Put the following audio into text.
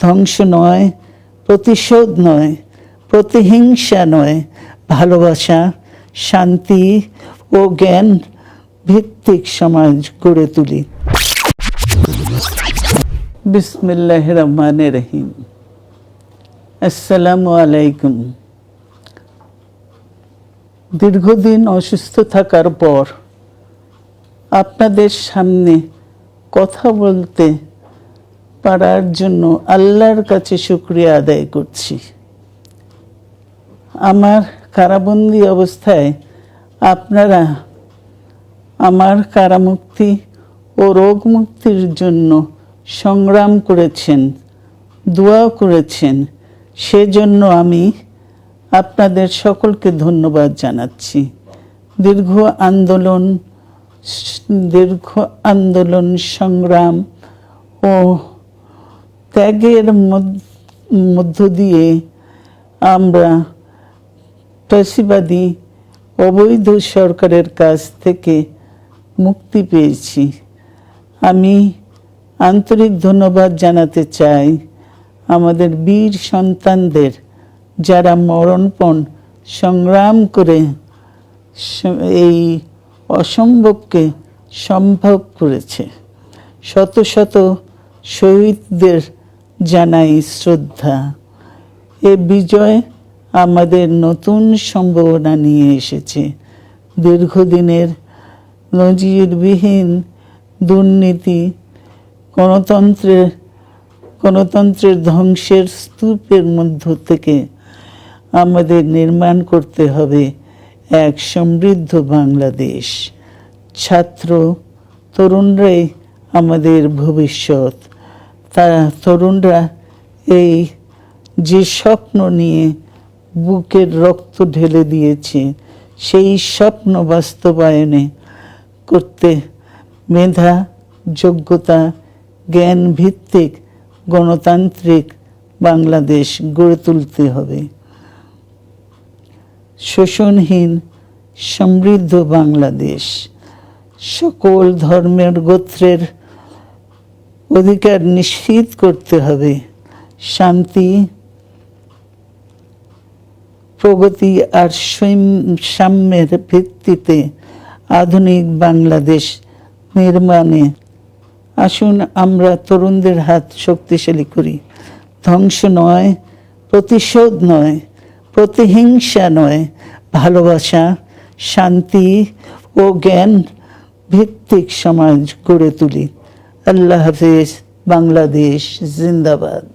ধ্বংস নয়, প্রতিশোধ নয়, প্রতিহিংসা নয়, ভালোবাসা, শান্তি ও জ্ঞান ভিত্তিক সমাজ গড়ে তুলি। বিসমিল্লাহির রহমানির রহিম। আসসালামু আলাইকুম। দীর্ঘদিন অসুস্থ থাকার পর আপনাদের সামনে কথা বলতে পারার জন্য আল্লাহর কাছে শুকরিয়া আদায় করছি। আমার কারাবন্দী অবস্থায় আপনারা আমার কারামুক্তি ও রোগ মুক্তির জন্য সংগ্রাম করেছেন, দোয়া করেছেন। সেজন্য আমি আপনাদের সকলকে ধন্যবাদ জানাচ্ছি। দীর্ঘ আন্দোলন সংগ্রাম ও ত্যাগের মধ্য দিয়ে আমরা ফ্যাসিবাদী অবৈধ সরকারের কাছ থেকে মুক্তি পেয়েছি। আমি আন্তরিক ধন্যবাদ জানাতে চাই আমাদের বীর সন্তানদের, যারা মরণপণ সংগ্রাম করে এই অসম্ভবকে সম্ভব করেছে। শত শত শহীদদের জানাই শ্রদ্ধা। এ বিজয় আমাদের নতুন সম্ভাবনা নিয়ে এসেছে। দীর্ঘদিনের নজিরবিহীন দুর্নীতি, গণতন্ত্রের ধ্বংসের স্তূপের মধ্য থেকে আমাদের নির্মাণ করতে হবে এক সমৃদ্ধ বাংলাদেশ। ছাত্র তরুণরাই আমাদের ভবিষ্যৎ। তরুণরা এই যে স্বপ্ন নিয়ে বুকের রক্ত ঢেলে দিয়েছে, সেই স্বপ্ন বাস্তবায়নে করতে মেধা, যোগ্যতা, জ্ঞান ভিত্তিক গণতান্ত্রিক বাংলাদেশ গড়ে তুলতে হবে। শোষণহীন সমৃদ্ধ বাংলাদেশ। সকল ধর্মের গোত্রের অধিকার নিশ্চিত করতে হবে। শান্তি, প্রগতি আর সাম্যের ভিত্তিতে আধুনিক বাংলাদেশ নির্মাণে আসুন আমরা তরুণদের হাত শক্তিশালী করি। ধ্বংস নয়, প্রতিশোধ নয়, প্রতিহিংসা নয়, ভালোবাসা, শান্তি ও জ্ঞান ভিত্তিক সমাজ গড়ে তুলি। আল্লাহ হাফেজ। বাংলাদেশ জিন্দাবাদ।